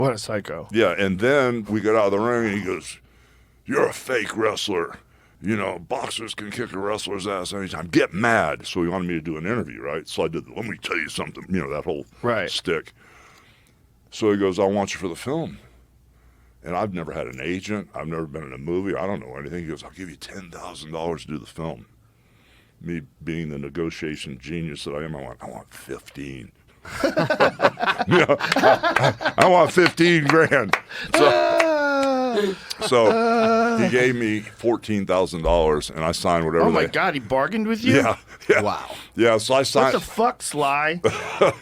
What a psycho. Yeah, and then we got out of the ring, and he goes, "You're a fake wrestler. You know, boxers can kick a wrestler's ass anytime. Get mad." So he wanted me to do an interview, right? So I did, let me tell you something, that whole stick. So he goes, "I want you for the film." And I've never had an agent. I've never been in a movie. I don't know anything. He goes, "I'll give you $10,000 to do the film." Me being the negotiation genius that I am, I want 15. I want 15 grand. So he gave me $14,000, and I signed whatever. Oh my God, he bargained with you? Yeah. Wow. Yeah, so I signed. What the fuck, Sly?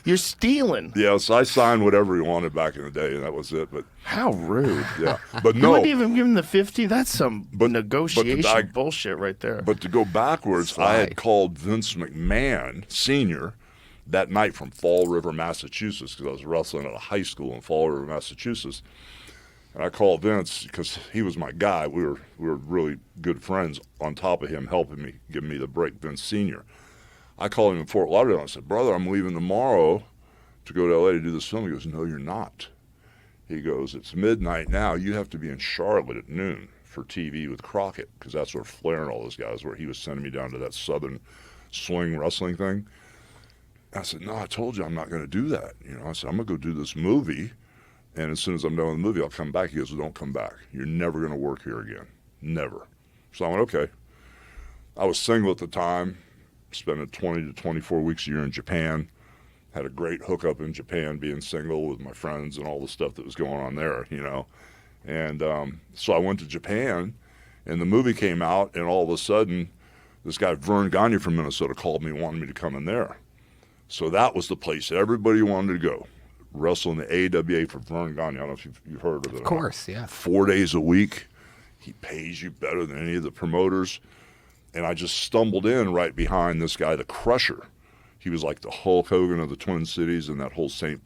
You're stealing. Yeah, so I signed whatever he wanted back in the day, and that was it. But how rude. Yeah, but You no. wouldn't even give him the 50. That's some negotiation bullshit right there. But to go backwards, Sly. I had called Vince McMahon Sr. that night from Fall River, Massachusetts, because I was wrestling at a high school in Fall River, Massachusetts. And I called Vince because he was my guy. We were really good friends. On top of him helping me, giving me the break, Vince Sr. I called him in Fort Lauderdale and I said, "Brother, I'm leaving tomorrow to go to LA to do this film." He goes, "No, you're not." He goes, "It's midnight now. You have to be in Charlotte at noon for TV with Crockett," because that's where Flair and all those guys were. He was sending me down to that Southern swing wrestling thing. I said, "No, I told you I'm not going to do that." I said, "I'm going to go do this movie. And as soon as I'm done with the movie, I'll come back." He goes, "Well, don't come back. You're never going to work here again. Never." So I went, okay. I was single at the time, spending 20 to 24 weeks a year in Japan. Had a great hookup in Japan being single with my friends and all the stuff that was going on there, And so I went to Japan, and the movie came out, and all of a sudden, this guy, Vern Gagne from Minnesota, called me and wanted me to come in there. So that was the place everybody wanted to go. Wrestle in the AWA for Vern Gagne. I don't know if you've heard of it. Of course, yeah. 4 days a week. He pays you better than any of the promoters. And I just stumbled in right behind this guy, the Crusher. He was like the Hulk Hogan of the Twin Cities and that whole St.